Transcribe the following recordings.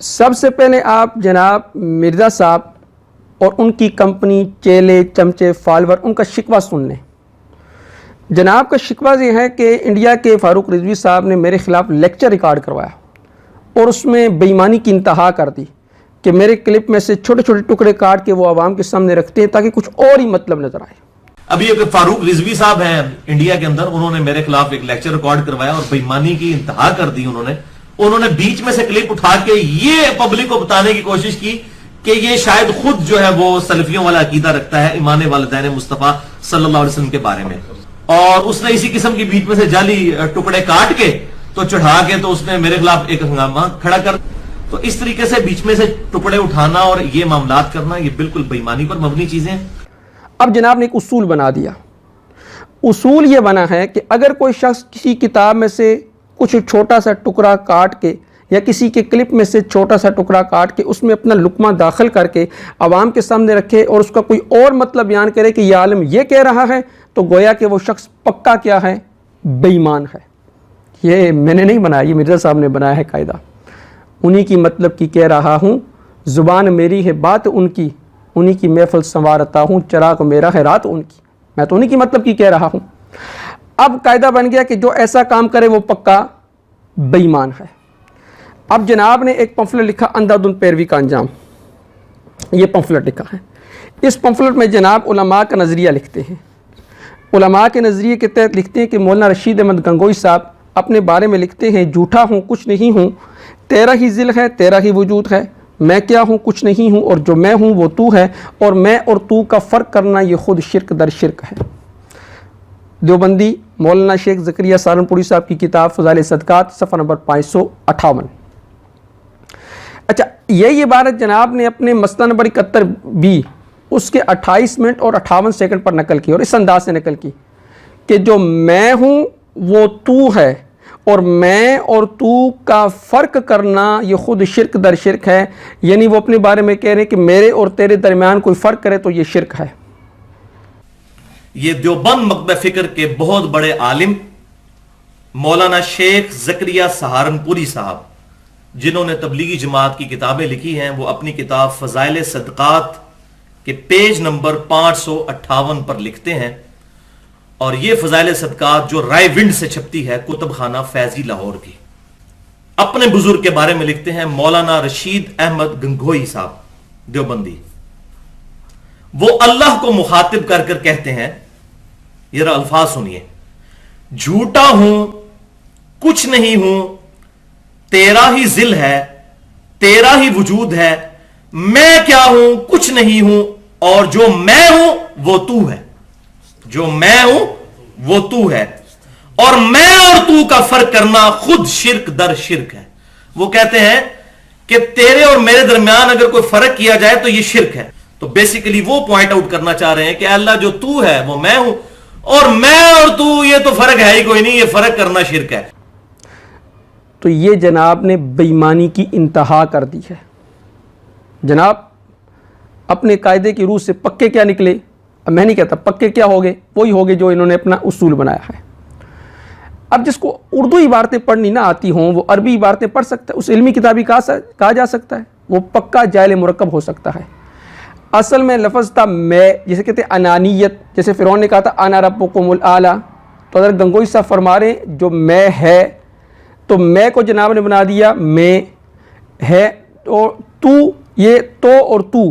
سب سے پہلے آپ جناب مرزا صاحب اور ان کی کمپنی چیلے چمچے فالور ان کا شکوہ سن لیں۔ جناب کا شکوہ یہ ہے کہ انڈیا کے فاروق رضوی صاحب نے میرے خلاف لیکچر ریکارڈ کروایا اور اس میں بے ایمانی کی انتہا کر دی کہ میرے کلپ میں سے چھوٹے چھوٹے ٹکڑے کاٹ کے وہ عوام کے سامنے رکھتے ہیں تاکہ کچھ اور ہی مطلب نظر آئے۔ ابھی ایک فاروق رضوی صاحب ہیں انڈیا کے اندر، انہوں نے میرے خلاف ایک لیکچر ریکارڈ کروایا اور بے ایمانی کی انتہا کر دی۔ انہوں نے بیچ میں سے کلپ اٹھا کے یہ پبلک کو بتانے کی کوشش کی کہ یہ شاید خود جو ہے وہ سلفیوں والا عقیدہ رکھتا ہے ایمان والدین مصطفیٰ صلی اللہ علیہ وسلم کے بارے میں، اور اس نے اسی قسم کی بیچ میں سے جعلی ٹکڑے کاٹ کے تو چڑھا کے تو اس نے میرے خلاف ایک ہنگامہ کھڑا کر۔ تو اس طریقے سے بیچ میں سے ٹکڑے اٹھانا اور یہ معاملات کرنا یہ بالکل بے ایمانی پر مبنی چیزیں ہیں۔ اب جناب نے ایک اصول بنا دیا۔ اصول یہ بنا ہے کہ اگر کوئی شخص کسی کتاب میں سے کچھ چھوٹا سا ٹکڑا کاٹ کے یا کسی کے کلپ میں سے چھوٹا سا ٹکڑا کاٹ کے اس میں اپنا لقمہ داخل کر کے عوام کے سامنے رکھے اور اس کا کوئی اور مطلب بیان کرے کہ یہ عالم یہ کہہ رہا ہے، تو گویا کہ وہ شخص پکا کیا ہے، بے ایمان ہے۔ یہ میں نے نہیں بنایا، یہ مرزا صاحب نے بنایا ہے قاعدہ۔ انہی کی مطلب کی کہہ رہا ہوں، زبان میری ہے بات ان کی، انہی کی محفل سنوارتا ہوں، چراغ میرا ہے رات ان کی، میں تو انہی کی مطلب کی کہہ رہا ہوں۔ اب قاعدہ بن گیا کہ جو ایسا کام کرے وہ پکا بے ایمان ہے۔ اب جناب نے ایک پمفلٹ لکھا اندھادھند پیروی کا انجام، یہ پمفلٹ لکھا ہے۔ اس پمفلٹ میں جناب علماء کا نظریہ لکھتے ہیں۔ علماء کے نظریے کے تحت لکھتے ہیں کہ مولانا رشید احمد گنگوئی صاحب اپنے بارے میں لکھتے ہیں، جھوٹا ہوں کچھ نہیں ہوں، تیرا ہی ذل ہے تیرا ہی وجود ہے، میں کیا ہوں کچھ نہیں ہوں اور جو میں ہوں وہ تو ہے، اور میں اور تو کا فرق کرنا یہ خود شرک در شرک ہے۔ دیوبندی مولانا شیخ زکریا سہارنپوری صاحب کی کتاب فضائل صدقات صفحہ نمبر 558۔ اچھا، یہ عبارت جناب نے اپنے مسئلہ نمبر 71B اس کے 28 منٹ اور 58 سیکنڈ پر نقل کی، اور اس انداز سے نقل کی کہ جو میں ہوں وہ تو ہے اور میں اور تو کا فرق کرنا یہ خود شرک در شرک ہے، یعنی وہ اپنے بارے میں کہہ رہے ہیں کہ میرے اور تیرے درمیان کوئی فرق کرے تو یہ شرک ہے۔ یہ دیوبند مکتبہ فکر کے بہت بڑے عالم مولانا شیخ زکریا سہارنپوری صاحب، جنہوں نے تبلیغی جماعت کی کتابیں لکھی ہیں، وہ اپنی کتاب فضائل صدقات کے پیج نمبر 558 پر لکھتے ہیں، اور یہ فضائل صدقات جو رائے ونڈ سے چھپتی ہے کتب خانہ فیضی لاہور کی، اپنے بزرگ کے بارے میں لکھتے ہیں مولانا رشید احمد گنگوئی صاحب دیوبندی۔ وہ اللہ کو مخاطب کر کر کہتے ہیں، یہ الفاظ سنیے، جھوٹا ہوں کچھ نہیں ہوں، تیرا ہی ذل ہے تیرا ہی وجود ہے، میں کیا ہوں کچھ نہیں ہوں اور جو میں ہوں وہ تو ہے، جو میں ہوں وہ تو ہے، اور میں اور تو کا فرق کرنا خود شرک در شرک ہے۔ وہ کہتے ہیں کہ تیرے اور میرے درمیان اگر کوئی فرق کیا جائے تو یہ شرک ہے۔ تو بیسیکلی وہ پوائنٹ آؤٹ کرنا چاہ رہے ہیں کہ اللہ جو تو ہے وہ میں ہوں، اور میں اور تو یہ تو فرق ہے ہی کوئی نہیں، یہ فرق کرنا شرک ہے۔ تو یہ جناب نے بے ایمانی کی انتہا کر دی ہے۔ جناب اپنے قاعدے کی روح سے پکے کیا نکلے؟ اب میں نہیں کہتا پکے کیا ہوگے، وہی ہوگے جو انہوں نے اپنا اصول بنایا ہے۔ اب جس کو اردو عبارتیں پڑھنی نہ آتی ہوں وہ عربی عبارتیں پڑھ سکتا ہے، اس علمی کتابی کہا جا سکتا ہے، وہ پکا جائل مرکب ہو سکتا ہے۔ اصل میں لفظ تھا میں، جسے کہتے ہیں انانیت، جیسے فرعون نے کہا تھا انا ربکم الاعلی، تو حضرت گنگوئی صاحب فرما رہے ہیں جو میں ہے، تو میں کو جناب نے بنا دیا میں ہے، تو یہ تو اور تو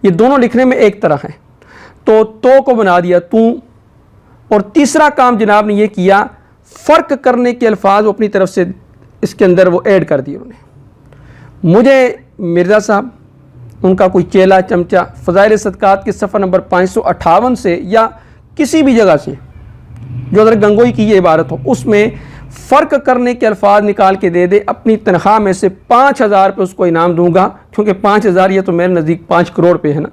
یہ دونوں لکھنے میں ایک طرح ہیں، تو کو بنا دیا تو، اور تیسرا کام جناب نے یہ کیا فرق کرنے کے الفاظ وہ اپنی طرف سے اس کے اندر وہ ایڈ کر دیے انہوں نے۔ مجھے مرزا صاحب ان کا کوئی چیلا چمچا فضائل صدقات کے صفحہ نمبر 558 سے یا کسی بھی جگہ سے جو حضرت گنگوئی کی یہ عبارت ہو اس میں فرق کرنے کے الفاظ نکال کے دے دے، اپنی تنخواہ میں سے 5000 پہ اس کو انعام دوں گا، کیونکہ 5000 یہ تو میرے نزدیک 5 کروڑ پہ ہے نا،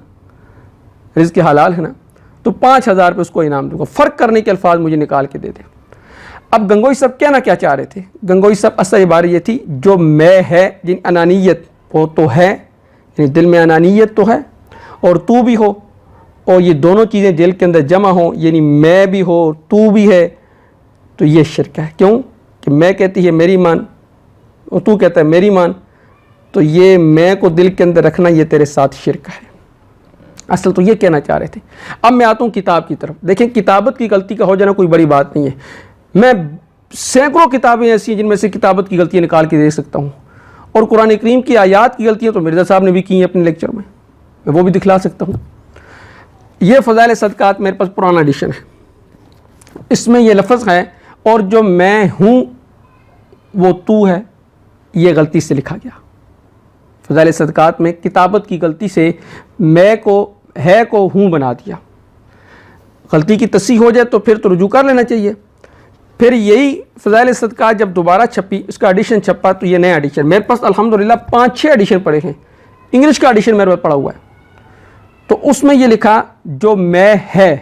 رزق حلال ہے نا، تو 5000 پہ اس کو انعام دوں گا، فرق کرنے کے الفاظ مجھے نکال کے دے دے۔ اب گنگوئی صاحب کہنا کیا چاہ رہے تھے؟ گنگوئی صاحب اصل عبارت یہ تھی جو میں ہے، جن انانیت وہ تو ہے، یعنی دل میں انانیت تو ہے اور تو بھی ہو، اور یہ دونوں چیزیں دل کے اندر جمع ہوں، یعنی میں بھی ہو تو بھی ہے، تو یہ شرک ہے۔ کیوں کہ میں کہتی ہے میری مان اور تو کہتا ہے میری مان، تو یہ میں کو دل کے اندر رکھنا یہ تیرے ساتھ شرک ہے. اصل تو یہ کہنا چاہ رہے تھے. اب میں آتا ہوں کتاب کی طرف. دیکھیں کتابت کی غلطی کا ہو جانا کوئی بڑی بات نہیں ہے. میں سینکڑوں کتابیں ایسی ہیں جن میں سے کتابت کی غلطیاں نکال کے دے سکتا ہوں, اور قرآن کریم کی آیات کی غلطیاں تو مرزا صاحب نے بھی کی ہیں اپنے لیکچر میں وہ بھی دکھلا سکتا ہوں. یہ فضائل صدقات میرے پاس پرانا ایڈیشن ہے, اس میں یہ لفظ ہے اور جو میں ہوں وہ تو ہے, یہ غلطی سے لکھا گیا. فضائل صدقات میں کتابت کی غلطی سے میں کو ہے کو ہوں بنا دیا. غلطی کی تصحیح ہو جائے تو پھر تو رجوع کر لینا چاہیے. پھر یہی فضائل صدقات جب دوبارہ چھپی, اس کا ایڈیشن چھپا, تو یہ نیا ایڈیشن میرے پاس الحمدللہ 5-6 ایڈیشن پڑے ہیں. انگلش کا ایڈیشن میرے پاس پڑا ہوا ہے. تو اس میں یہ لکھا جو میں ہے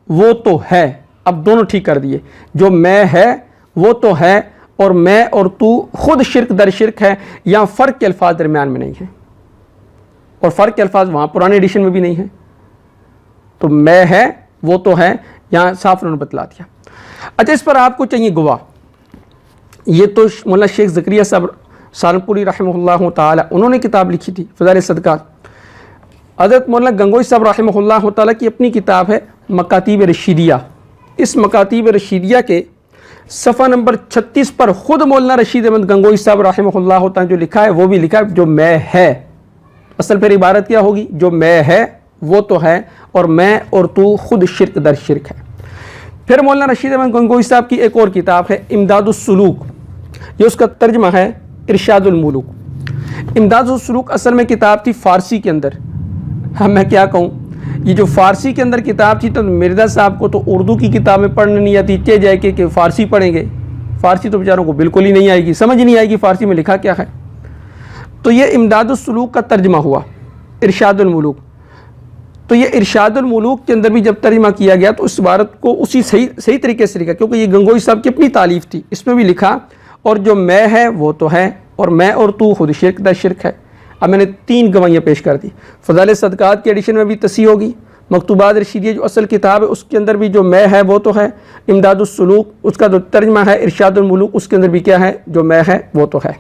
وہ تو ہے. اب دونوں ٹھیک کر دیے, جو میں ہے وہ تو ہے, اور میں اور تو خود شرک در شرک ہے. یہاں فرق کے الفاظ درمیان میں نہیں ہیں, اور فرق کے الفاظ وہاں پرانے ایڈیشن میں بھی نہیں ہیں. تو میں ہے وہ تو ہے, یہاں صاف انہوں نے بتلا دیا. اچھا, اس پر آپ کو چاہیے گواہ. یہ تو مولانا شیخ زکریا صاحب سہارنپوری رحمہ اللہ تعالی انہوں نے کتاب لکھی تھی فضائل صدقات. حضرت مولانا گنگوئی صاحب رحمہ اللہ تعالی کی اپنی کتاب ہے مکاتیب رشیدیہ. اس مکاتیب رشیدیہ کے صفحہ نمبر 36 پر خود مولانا رشید احمد گنگوئی صاحب رحمہ اللہ تعالی جو لکھا ہے وہ بھی لکھا ہے جو میں ہے. اصل پھر عبارت کیا ہوگی, جو میں ہے وہ تو ہے, اور میں اور تو خود شرک در شرک ہے. پھر مولانا رشید احمد گنگوئی صاحب کی ایک اور کتاب ہے امداد السلوک. یہ اس کا ترجمہ ہے ارشاد الملوک. امداد السلوک اصل میں کتاب تھی فارسی کے اندر. میں کیا کہوں, یہ جو فارسی کے اندر کتاب تھی تو مرزا صاحب کو تو اردو کی کتابیں پڑھنے نہیں آتی, چے جائے کہ فارسی پڑھیں گے. فارسی تو بیچاروں کو بالکل ہی نہیں آئے گی, سمجھ نہیں آئے گی فارسی میں لکھا کیا ہے. تو یہ امداد السلوک کا ترجمہ ہوا ارشاد الملوک. تو یہ ارشاد الملوک کے اندر بھی جب ترجمہ کیا گیا تو اس عبارت کو اسی صحیح طریقے سے لکھا, کیونکہ یہ گنگوئی صاحب کی اپنی تالیف تھی. اس میں بھی لکھا اور جو میں ہے وہ تو ہے, اور میں اور تو خود شرک در شرک ہے. اب میں نے 3 گواہیاں پیش کر دی. فضائل صدقات کے ایڈیشن میں بھی تصحیح ہوگی. مکتوبات رشیدیہ جو اصل کتاب ہے اس کے اندر بھی جو میں ہے وہ تو ہے. امداد السلوک اس کا جو ترجمہ ہے ارشاد الملوک اس کے اندر بھی کیا ہے, جو میں ہے وہ تو ہے.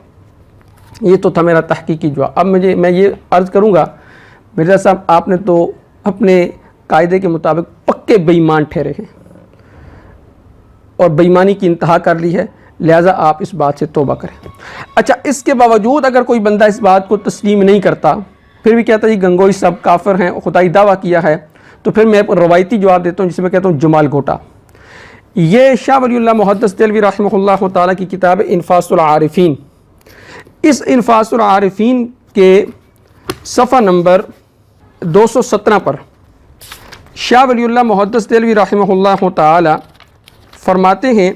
یہ تو تھا میرا تحقیقی جواب. اب میں یہ عرض کروں گا مرزا صاحب آپ نے تو اپنے قاعدے کے مطابق پکے بے ایمان ٹھہرے ہیں اور بے ایمانی کی انتہا کر لی ہے, لہٰذا آپ اس بات سے توبہ کریں. اچھا, اس کے باوجود اگر کوئی بندہ اس بات کو تسلیم نہیں کرتا, پھر بھی کہتا ہے جی گنگوئی صاحب کافر ہیں, خدائی دعویٰ کیا ہے, تو پھر میں روایتی جواب دیتا ہوں جسے میں کہتا ہوں جمال گھوٹا. یہ شاہ ولی اللہ محدث دہلوی رحمہ اللہ تعالیٰ کی کتاب ہے انفاس العارفین. اس انفاس العارفین کے صفحہ نمبر 217 پر شاہ ولی اللہ محدث دہلوی رحمہ اللہ تعالی فرماتے ہیں,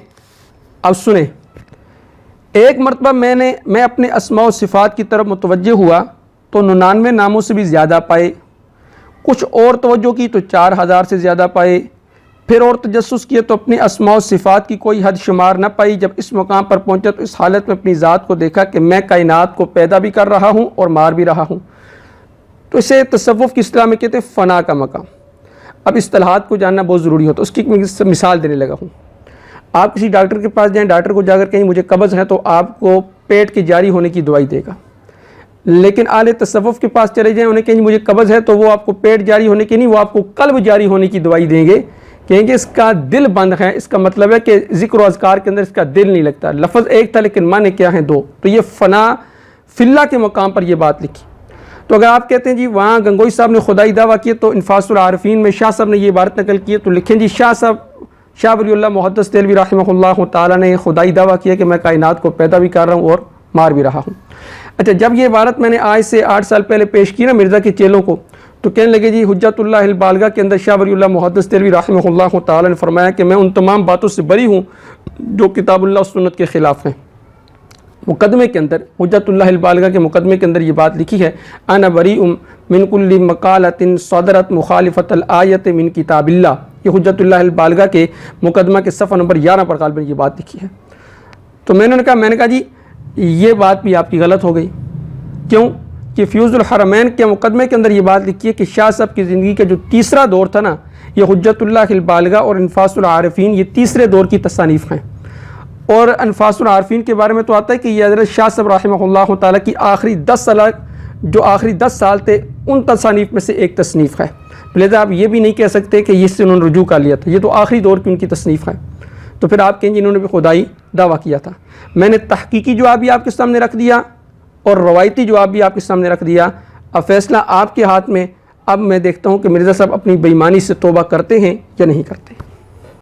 اب سنیں, ایک مرتبہ میں اپنے اسماء و صفات کی طرف متوجہ ہوا تو 99 ناموں سے بھی زیادہ پائے. کچھ اور توجہ کی تو 4000 سے زیادہ پائے. پھر اور تجسس کیے تو اپنی اسماء و صفات کی کوئی حد شمار نہ پائی. جب اس مقام پر پہنچا تو اس حالت میں اپنی ذات کو دیکھا کہ میں کائنات کو پیدا بھی کر رہا ہوں اور مار بھی رہا ہوں. تو اسے تصوف کی اصطلاح میں کہتے ہیں فنا کا مقام. اب اصطلاحات کو جاننا بہت ضروری ہوتا ہے, اس کی مثال دینے لگا ہوں. آپ کسی ڈاکٹر کے پاس جائیں, ڈاکٹر کو جا کر کہیں مجھے قبض ہے تو آپ کو پیٹ کے جاری ہونے کی دوائی دے گا. لیکن اہل تصوف کے پاس چلے جائیں, انہیں کہیں مجھے قبض ہے تو وہ آپ کو پیٹ جاری ہونے کی نہیں, وہ آپ کو قلب جاری ہونے کی دوائی دیں گے. کہیں گے اس کا دل بند ہے, اس کا مطلب ہے کہ ذکر و اذکار کے اندر اس کا دل نہیں لگتا. لفظ ایک تھا لیکن معنی کیا ہیں 2. تو یہ فنا فی اللہ کے مقام پر یہ بات لکھی. تو اگر آپ کہتے ہیں جی وہاں گنگوئی صاحب نے خدائی دعویٰ کیے تو انفاس العارفین میں شاہ صاحب نے یہ عبارت نقل کی ہے, تو لکھیں جی شاہ ولی اللہ محدث دہلوی رحمہ اللہ تعالیٰ نے خدائی دعویٰ کیا کہ میں کائنات کو پیدا بھی کر رہا ہوں اور مار بھی رہا ہوں. اچھا, جب یہ عبارت میں نے آج سے 8 سال پہلے پیش کی نا مرزا کے چیلوں کو, تو کہنے لگے جی حجت اللہ البالغہ کے اندر شاہ ولی اللہ محدث دہلوی رحمہ اللہ تعالیٰ نے فرمایا کہ میں ان تمام باتوں سے بری ہوں جو کتاب اللہ و سنت کے خلاف ہیں. مقدمے کے اندر حجت اللہ البالغہ کے مقدمے کے اندر یہ بات لکھی ہے, انا بریء من کل مقالۃ صدرت مخالفۃ الآیۃ من کتاب اللہ. یہ حجت اللہ البالغہ کے مقدمہ کے صفحہ نمبر 11 پر غالباً یہ بات لکھی ہے. تو میں نے کہا جی یہ بات بھی آپ کی غلط ہو گئی. کیوں کہ فیوز الحرمین کے مقدمے کے اندر یہ بات لکھی ہے کہ شاہ صاحب کی زندگی کا جو تیسرا دور تھا نا, یہ حجت اللہ البالغہ اور انفاس العارفین یہ تیسرے دور کی تصانیف ہیں. اور انفاس العارفین کے بارے میں تو آتا ہے کہ یہ حضرت شاہ صاحب رحمہ اللہ تعالیٰ کی آخری 10 سال تھے ان تصانیف میں سے ایک تصنیف ہے، لہذا آپ یہ بھی نہیں کہہ سکتے کہ اس سے انہوں نے رجوع کر لیا تھا، یہ تو آخری دور کی ان کی تصنیف ہے۔ تو پھر آپ کہیں جنہوں نے بھی خدائی دعویٰ کیا تھا۔ میں نے تحقیقی جواب بھی آپ کے سامنے رکھ دیا اور روایتی جواب بھی آپ کے سامنے رکھ دیا، اب فیصلہ آپ کے ہاتھ میں۔ اب میں دیکھتا ہوں کہ مرزا صاحب اپنی بےایمانی سے توبہ کرتے ہیں یا نہیں کرتے۔